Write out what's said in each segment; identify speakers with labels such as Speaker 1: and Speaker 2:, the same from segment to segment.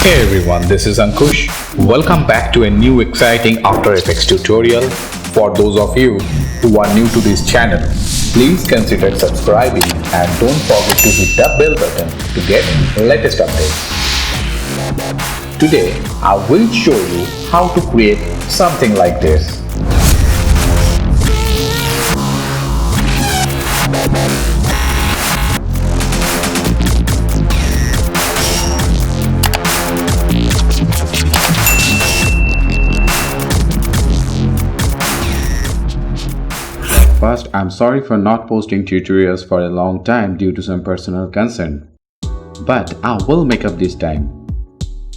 Speaker 1: Hey everyone, this is Ankush. Welcome back to a new exciting After Effects tutorial. For those of you who are new to this channel, please consider subscribing and don't forget to hit the bell button to get latest updates. Today, I will show you how to create something like this.
Speaker 2: First, I'm sorry for not posting tutorials for a long time due to some personal concern. But I will make up this time.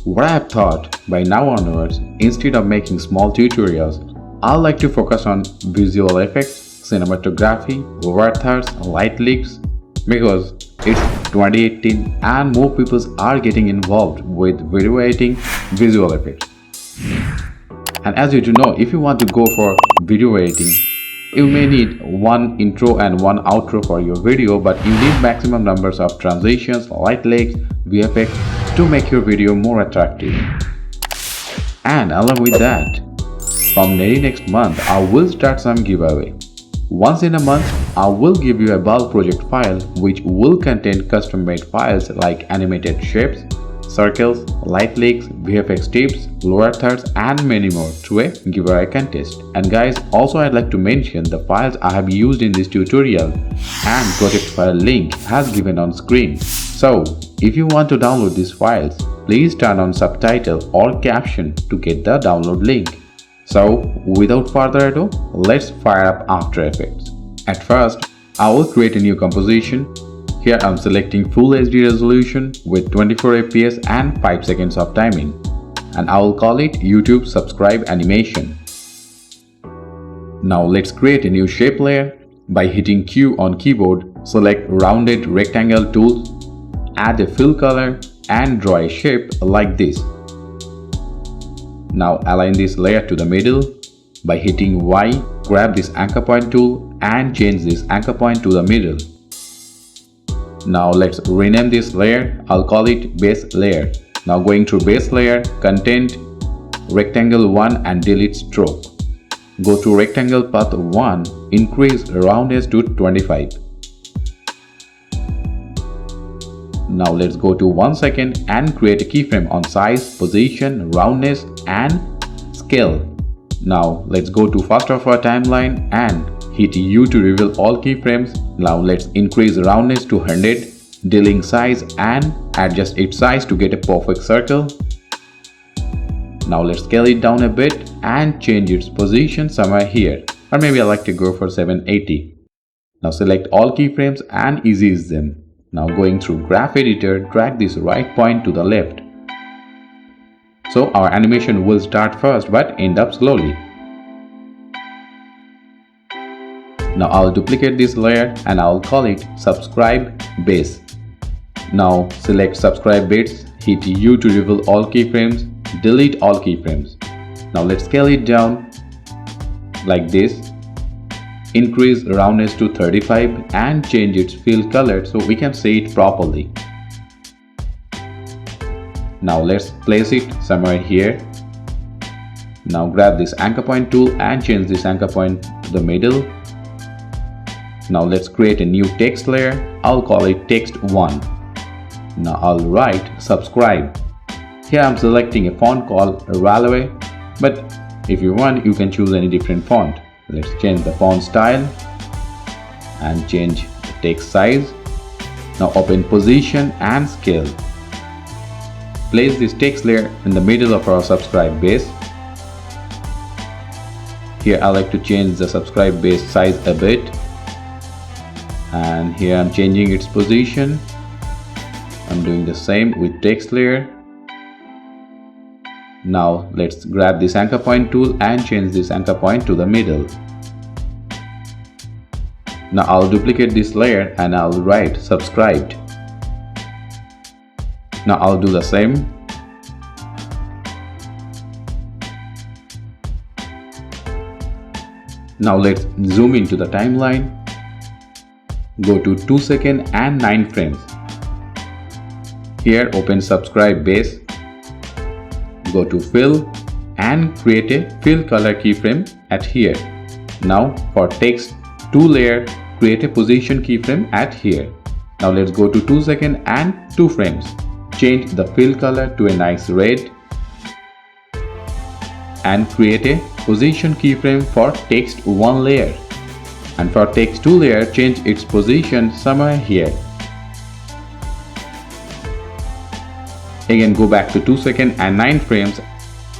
Speaker 2: What I have thought, by now onwards, instead of making small tutorials, I'd like to focus on visual effects, cinematography, overtures, light leaks, because it's 2018 and more people are getting involved with video editing, visual effects. And as you do know, if you want to go for video editing, you may need one intro and one outro for your video, but you need maximum numbers of transitions, light leaks, VFX to make your video more attractive. And along with that, from next month, I will start some giveaway. Once in a month, I will give you a bulk project file which will contain custom-made files like animated shapes, circles, light leaks, VFX tips, lower thirds and many more to a giveaway contest. And guys, also I'd like to mention the files I have used in this tutorial and project file link has given on screen. So if you want to download these files, please turn on subtitle or caption to get the download link. So without further ado, let's fire up After Effects. At first, I will create a new composition. Here I'm selecting Full HD resolution with 24 fps and 5 seconds of timing, and I will call it YouTube Subscribe Animation. Now let's create a new shape layer. By hitting Q on keyboard, select Rounded Rectangle tool, add a fill color and draw a shape like this. Now align this layer to the middle. By hitting Y, grab this anchor point tool and change this anchor point to the middle. Now let's rename this layer. I'll call it base layer. Now going to base layer, content, rectangle 1 and delete stroke. Go to rectangle path 1, increase roundness to 25. Now let's go to 1 second and create a keyframe on size, position, roundness and scale. Now let's go to first of our timeline and hit U to reveal all keyframes. Now let's increase roundness to 100, delete size and adjust its size to get a perfect circle. Now let's scale it down a bit and change its position somewhere here, or maybe I like to go for 780. Now select all keyframes and ease them. Now going through graph editor, drag this right point to the left. So our animation will start first but end up slowly. Now I'll duplicate this layer and I'll call it Subscribe Base. Now select Subscribe Base, hit U to reveal all keyframes, delete all keyframes. Now let's scale it down like this. Increase roundness to 35 and change its fill color so we can see it properly. Now let's place it somewhere here. Now grab this anchor point tool and change this anchor point to the middle. Now let's create a new text layer. I'll call it text 1. Now I'll write subscribe. Here I'm selecting a font called Railway, but if you want you can choose any different font. Let's change the font style and change the text size. Now open position and scale. Place this text layer in the middle of our subscribe base. Here I like to change the subscribe base size a bit. And here I'm changing its position. I'm doing the same with text layer. Now let's grab this anchor point tool and change this anchor point to the middle. Now I'll duplicate this layer and I'll write subscribed. Now I'll do the same. Now let's zoom into the timeline. Go to 2 seconds and 9 frames. Here open subscribe base Go to fill and create a fill color keyframe at here. Now for text 2 layer, create a position keyframe at here. Now let's go to 2 seconds and 2 frames. Change the fill color to a nice red and create a position keyframe for text 1 layer. And for text 2 layer, change its position somewhere here. Again go back to 2 seconds and 9 frames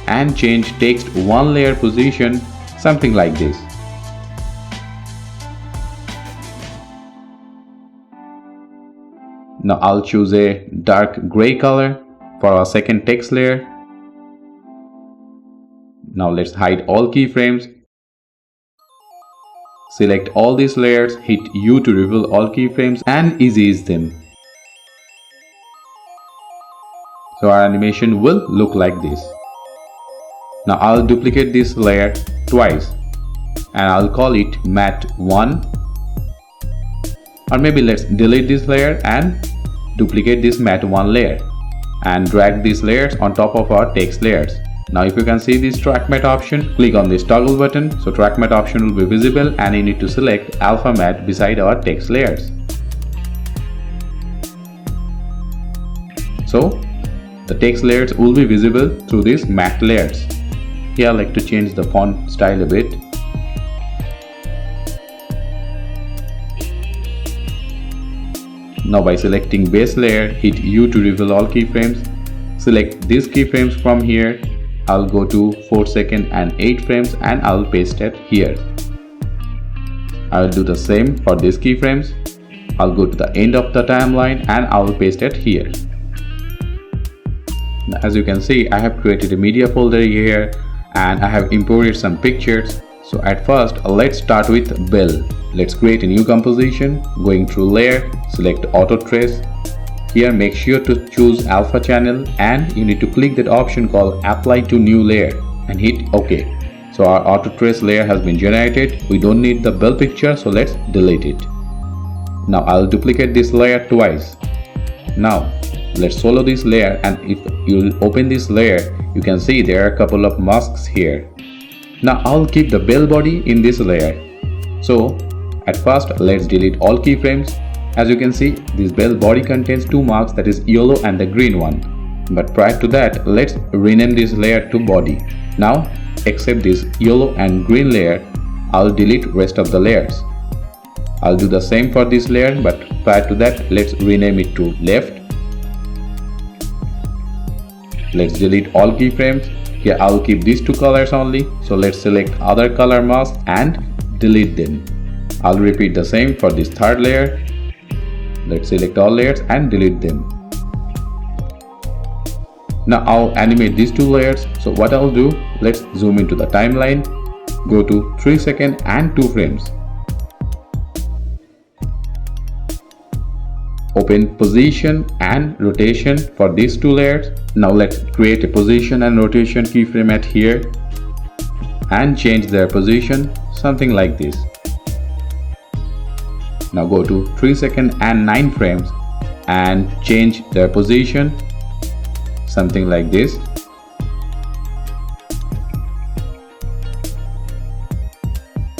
Speaker 2: and change text 1 layer position something like this. Now I'll choose a dark gray color for our second text layer. Now let's hide all keyframes. Select all these layers, hit U to reveal all keyframes and ease them. So our animation will look like this. Now I'll duplicate this layer twice and I'll call it matte 1. Or maybe let's delete this layer and duplicate this matte 1 layer and drag these layers on top of our text layers. Now if you can see this track matte option, click on this toggle button. So track matte option will be visible and you need to select alpha matte beside our text layers. So the text layers will be visible through these matte layers. Here I like to change the font style a bit. Now by selecting base layer, hit U to reveal all keyframes. Select these keyframes from here. I'll go to 4 seconds and 8 frames and I'll paste it here. I'll do the same for these keyframes. I'll go to the end of the timeline and I'll paste it here. Now, as you can see, I have created a media folder here and I have imported some pictures. So at first, let's start with Bell. Let's create a new composition. Going through layer, select auto trace. Here make sure to choose alpha channel and you need to click that option called apply to new layer and hit OK. So our auto trace layer has been generated. We don't need the bell picture, so let's delete it. Now I'll duplicate this layer twice. Now let's follow this layer and if you open this layer, you can see there are a couple of masks here. Now I'll keep the bell body in this layer. So at first let's delete all keyframes. As you can see, this bell body contains 2 marks, that is yellow and the green one. But prior to that, let's rename this layer to body. Now except this yellow and green layer, I'll delete rest of the layers. I'll do the same for this layer, but prior to that, let's rename it to left. Let's delete all keyframes. Here I'll keep these 2 colors only. So let's select other color mask and delete them. I'll repeat the same for this third layer. Let's select all layers and delete them. Now I'll animate these 2 layers. So what I'll do, let's zoom into the timeline. Go to 3 seconds and 2 frames. Open position and rotation for these 2 layers. Now let's create a position and rotation keyframe at here and change their position something like this. Now go to 3 seconds and 9 frames and change their position something like this.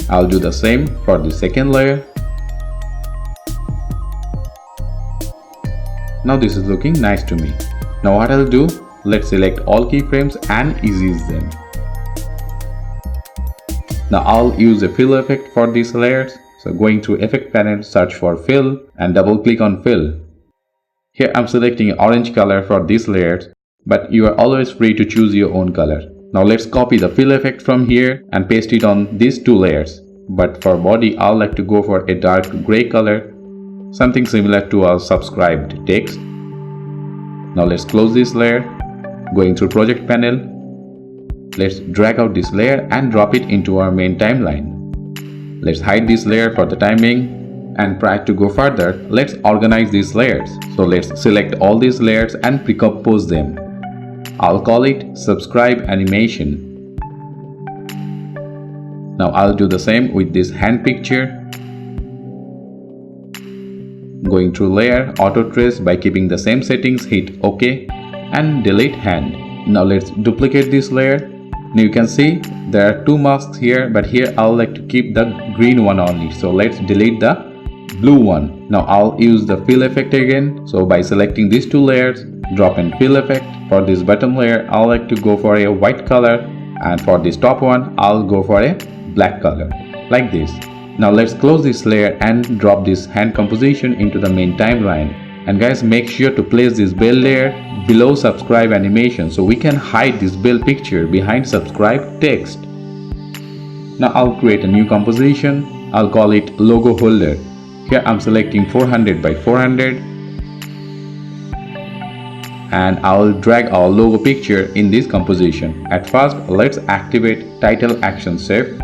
Speaker 2: I'll do the same for the second layer. Now this is looking nice to me. Now what I'll do, let's select all keyframes and ease them. Now I'll use a fill effect for these layers. So going through effect panel, search for fill and double click on fill. Here I'm selecting an orange color for these layers, but you are always free to choose your own color. Now let's copy the fill effect from here and paste it on these 2 layers. But for body, I'll like to go for a dark gray color, something similar to our subscribed text. Now let's close this layer. Going through project panel, let's drag out this layer and drop it into our main timeline. Let's hide this layer for the timing, and prior to go further, let's organize these layers. So let's select all these layers and precompose them. I'll call it subscribe animation. Now I'll do the same with this hand picture. Going through layer, auto trace, by keeping the same settings, hit OK and delete hand. Now let's duplicate this layer. Now you can see there are two masks here, but here I'll like to keep the green one only. So let's delete the blue one. Now I'll use the fill effect again. So by selecting these two layers, drop in fill effect. For this bottom layer, I'll like to go for a white color, and for this top one, I'll go for a black color, like this. Now let's close this layer and drop this hand composition into the main timeline. And guys, make sure to place this bell layer below subscribe animation so we can hide this bell picture behind subscribe text. Now I'll create a new composition. I'll call it logo holder. Here I'm selecting 400 by 400 and I'll drag our logo picture in this composition. At first, let's activate title action shape.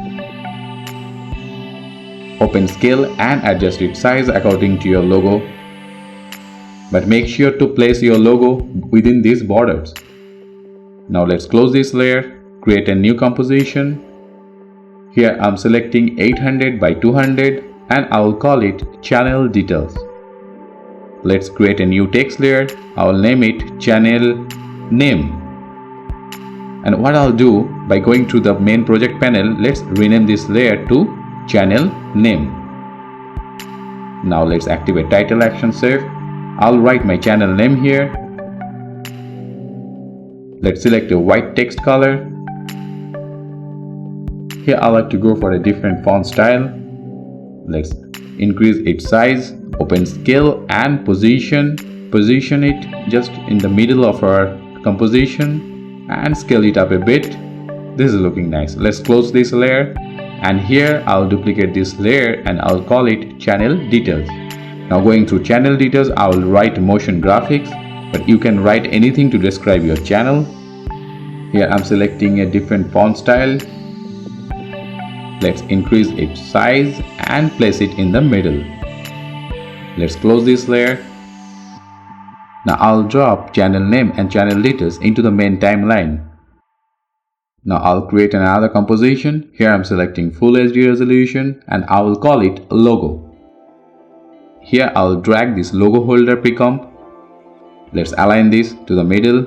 Speaker 2: Open scale and adjust its size according to your logo. But make sure to place your logo within these borders. Now let's close this layer, create a new composition. Here I'm selecting 800 by 200 and I'll call it channel details. Let's create a new text layer. I'll name it channel name. And what I'll do, by going to the main project panel, let's rename this layer to channel name. Now let's activate title action shape. I'll write my channel name here. Let's select a white text color. Here I like to go for a different font style. Let's increase its size, open scale and position it just in the middle of our composition and scale it up a bit. This is looking nice. Let's close this layer, and here I'll duplicate this layer and I'll call it channel details. Now going through channel details, I will write motion graphics, but you can write anything to describe your channel. Here I'm selecting a different font style. Let's increase its size and place it in the middle. Let's close this layer. Now I'll drop channel name and channel details into the main timeline. Now I'll create another composition. Here I'm selecting full HD resolution and I will call it logo. Here I'll drag this logo holder precomp. Let's align this to the middle.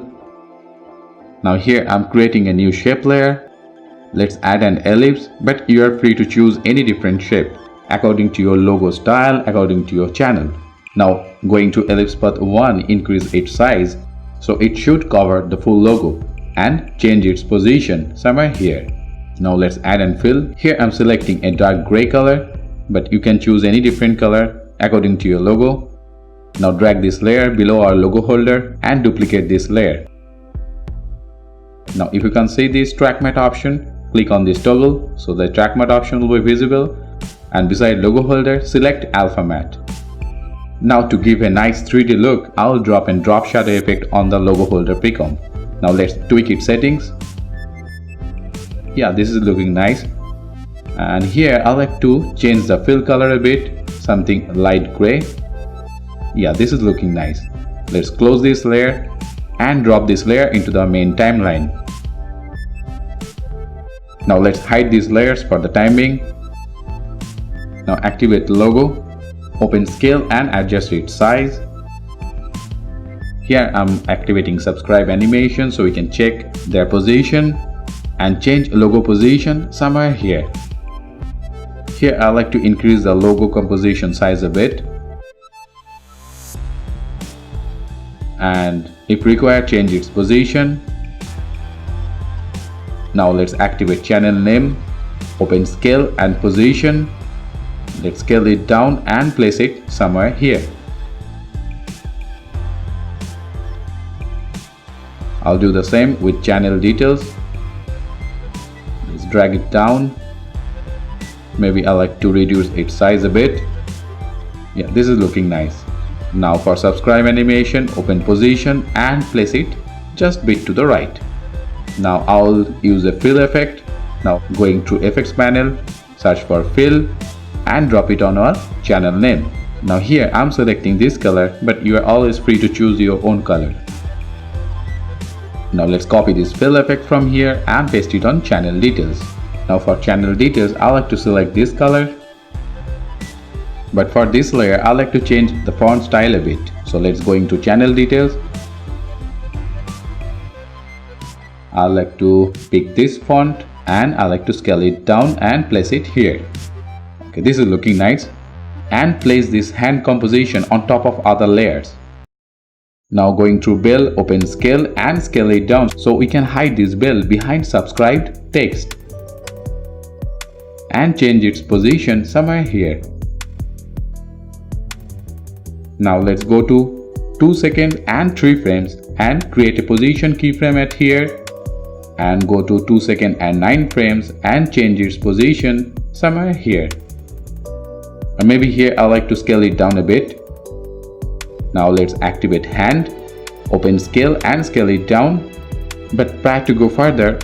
Speaker 2: Now here I'm creating a new shape layer. Let's add an ellipse, but you are free to choose any different shape according to your logo style, according to your channel. Now going to ellipse path 1, increase its size so it should cover the full logo and change its position somewhere here. Now let's add and fill. Here I'm selecting a dark gray color, but you can choose any different color according to your logo. Now drag this layer below our logo holder and duplicate this layer. Now if you can see this track matte option, click on this toggle so the track matte option will be visible, and beside logo holder, select alpha matte. Now to give a nice 3D look, I'll drop and drop shadow effect on the logo holder precomp. Now let's tweak its settings. Yeah, this is looking nice. And here I like to change the fill color a bit, something light gray. Yeah, this is looking nice. Let's close this layer and drop this layer into the main timeline. Now let's hide these layers for the time being. Now activate logo, open scale and adjust its size. Here I'm activating subscribe animation so we can check their position and change logo position somewhere here. Here I like to increase the logo composition size a bit, and if required, change its position. Now let's activate channel name, open scale and position. Let's scale it down and place it somewhere here. I'll do the same with channel details. Let's drag it down. Maybe I like to reduce its size a bit. Yeah, this is looking nice. Now for subscribe animation, open position and place it just a bit to the right. Now I'll use a fill effect. Now going through effects panel, search for fill and drop it on our channel name. Now here I'm selecting this color, but you are always free to choose your own color. Now let's copy this fill effect from here and paste it on channel details. Now for channel details, I like to select this color, but for this layer I like to change the font style a bit. So let's go into channel details. I like to pick this font and I like to scale it down and place it here. Okay, this is looking nice. And place this hand composition on top of other layers. Now going through bell, open scale and scale it down so we can hide this bell behind subscribed text. And change its position somewhere here. Now let's go to 2 seconds and 3 frames and create a position keyframe at here. And go to 2 seconds and 9 frames and change its position somewhere here. Or maybe here I like to scale it down a bit. Now let's activate hand, open scale and scale it down. But prior to go further,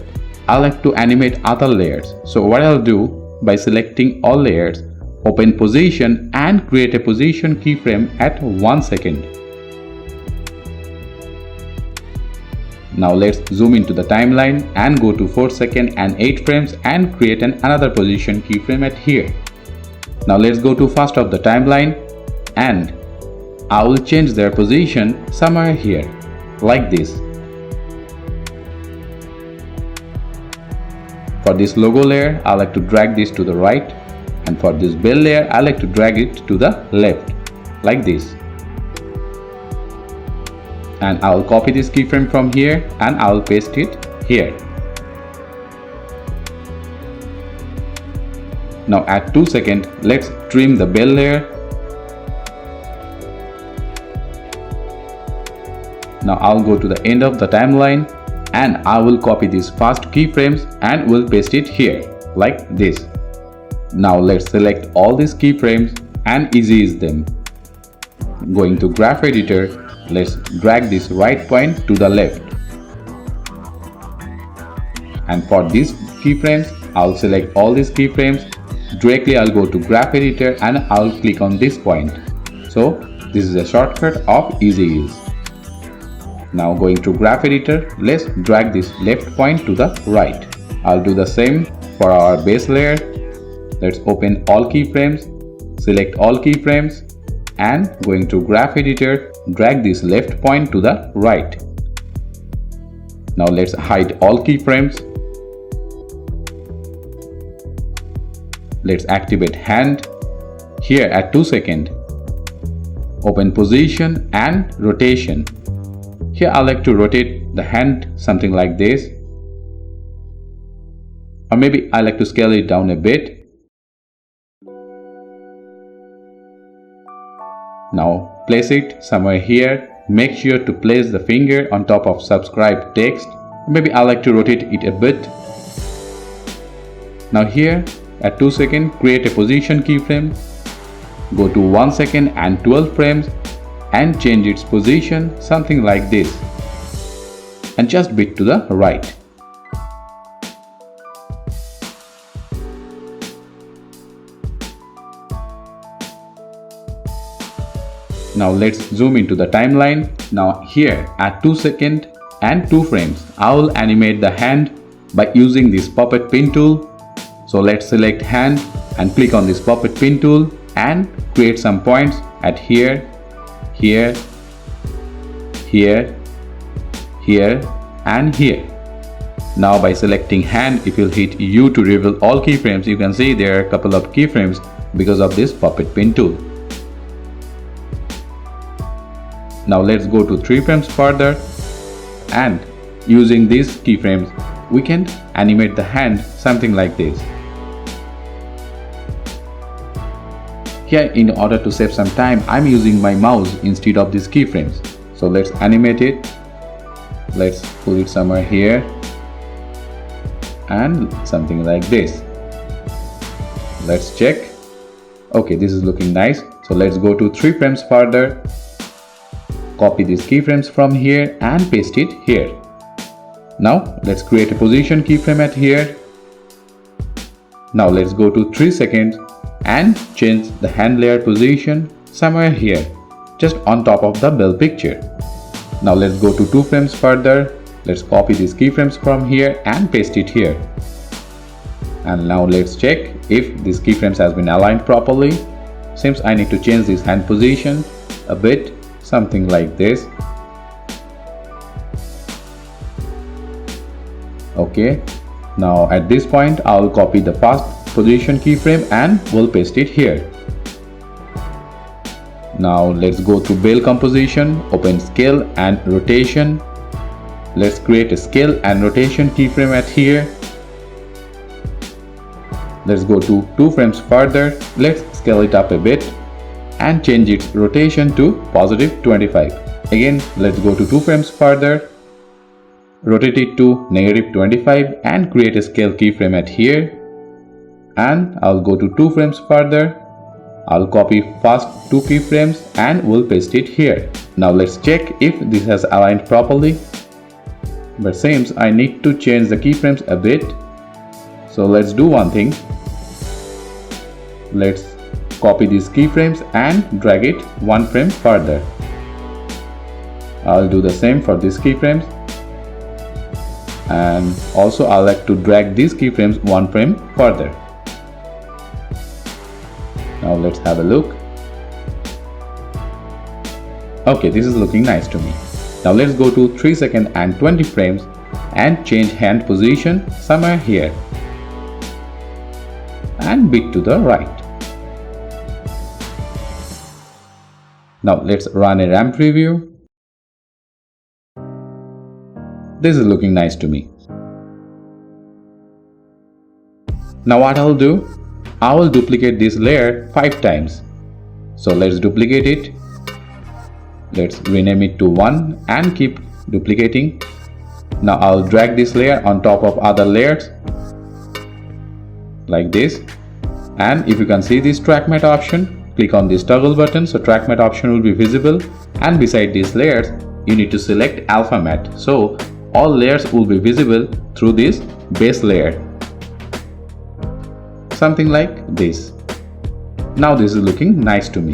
Speaker 2: I like to animate other layers. So what I'll do, by selecting all layers, open position and create a position keyframe at 1 second. Now let's zoom into the timeline and go to 4 seconds and 8 frames and create another position keyframe at here. Now let's go to first of the timeline and I will change their position somewhere here, like this. For this logo layer, I like to drag this to the right, and for this bell layer, I like to drag it to the left, like this. And I will copy this keyframe from here and I will paste it here. Now at 2 seconds, let's trim the bell layer. Now I'll go to the end of the timeline and I will copy these first keyframes and will paste it here, like this. Now let's select all these keyframes and easy ease them. Going to Graph Editor, let's drag this right point to the left. And for these keyframes, I'll select all these keyframes. Directly I'll go to Graph Editor and I'll click on this point. So this is a shortcut of easy ease. Now going to Graph Editor, let's drag this left point to the right. I'll do the same for our base layer. Let's open all keyframes, select all keyframes and going to Graph Editor, drag this left point to the right. Now let's hide all keyframes. Let's activate hand. Here at 2 seconds, open position and rotation. Here I like to rotate the hand something like this. Or maybe I like to scale it down a bit. Now place it somewhere here. Make sure to place the finger on top of subscribe text. Maybe I like to rotate it a bit. Now here at 2 seconds, create a position keyframe. Go to 1 second and 12 frames and change its position something like this. And just bit to the right. Now let's zoom into the timeline. Now here at 2 seconds and 2 frames, I will animate the hand by using this puppet pin tool. So let's select hand and click on this puppet pin tool and create some points at here, here, here, here and here. Now by selecting hand, if you hit U to reveal all keyframes, you can see there are a couple of keyframes because of this puppet pin tool. Now let's go to 3 frames further and using these keyframes, we can animate the hand something like this. Here, in order to save some time, I'm using my mouse instead of these keyframes. So let's animate it. Let's put it somewhere here and something like this. Let's check. Okay, this is looking nice. So let's go to 3 frames further. Copy these keyframes from here and paste it here. Now let's create a position keyframe at here. Now let's go to 3 seconds and change the hand layer position somewhere here, just on top of the bell picture. Now let's go to 2 frames further. Let's copy these keyframes from here and paste it here. And now let's check if these keyframes has been aligned properly. Seems I need to change this hand position a bit, something like this. Okay, now at this point I'll copy the first position keyframe and we'll paste it here. Now let's go to Bale composition, open scale and rotation. Let's create a scale and rotation keyframe at here. Let's go to 2 frames further. Let's scale it up a bit and change its rotation to positive 25. Again, let's go to 2 frames further, rotate it to negative 25 and create a scale keyframe at here. And I'll go to 2 frames further. I'll copy first 2 keyframes and we'll paste it here. Now let's check if this has aligned properly. But seems I need to change the keyframes a bit. So let's do one thing. Let's copy these keyframes and drag it 1 frame further. I'll do the same for these keyframes. And also I like to drag these keyframes 1 frame further. Now let's have a look. Okay, this is looking nice to me. Now let's go to 3 seconds and 20 frames and change hand position somewhere here and bit to the right. Now let's run a RAM preview. This is looking nice to me. Now what I'll do, I will duplicate this layer 5 times. So let's duplicate it. Let's rename it to 1 and keep duplicating. Now I'll drag this layer on top of other layers like this. And if you can see this track matte option, click on this toggle button so track matte option will be visible. And beside these layers, you need to select alpha matte. So all layers will be visible through this base layer. Something like this. Now this is looking nice to me.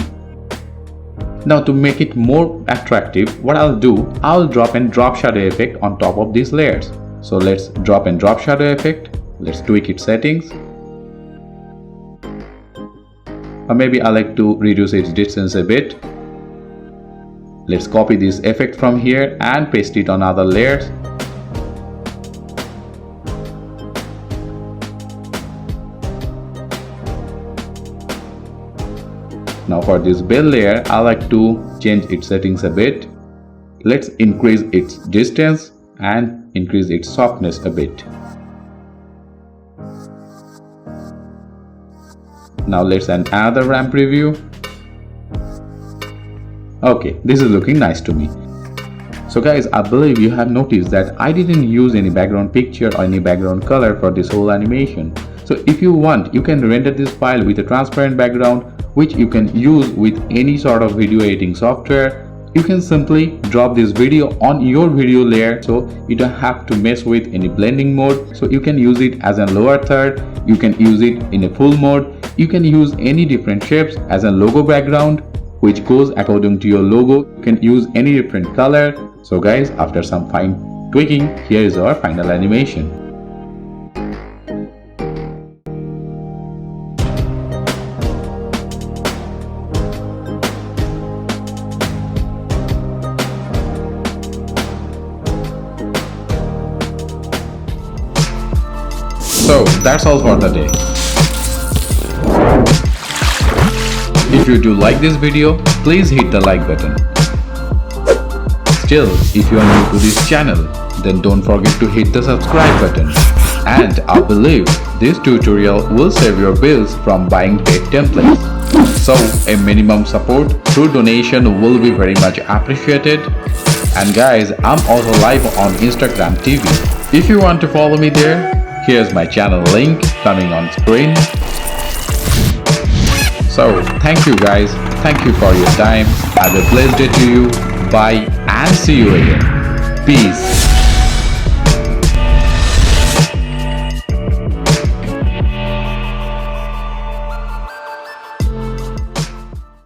Speaker 2: Now to make it more attractive, what I'll do, I'll drop and drop shadow effect on top of these layers. So let's drop and drop shadow effect. Let's tweak its settings. Or maybe I like to reduce its distance a bit. Let's copy this effect from here and paste it on other layers. Now for this bell layer, I like to change its settings a bit. Let's increase its distance and increase its softness a bit. Now let's add another RAM preview. Okay, this is looking nice to me. So guys, I believe you have noticed that I didn't use any background picture or any background color for this whole animation. So if you want, you can render this file with a transparent background, which you can use with any sort of video editing software. You can simply drop this video on your video layer, so you don't have to mess with any blending mode. So you can use it as a lower third, you can use it in a full mode, you can use any different shapes as a logo background, which goes according to your logo. You can use any different color. So guys, after some fine tweaking, here is our final animation. So that's all for the day. If you do like this video, please hit the like button. Still, if you are new to this channel, then don't forget to hit the subscribe button. And I believe this tutorial will save your bills from buying paid templates. So a minimum support through donation will be very much appreciated. And guys, I'm also live on Instagram TV. If you want to follow me there, here's my channel link coming on screen. So thank you guys, thank you for your time. Have a blessed day to you. Bye and see you again. Peace.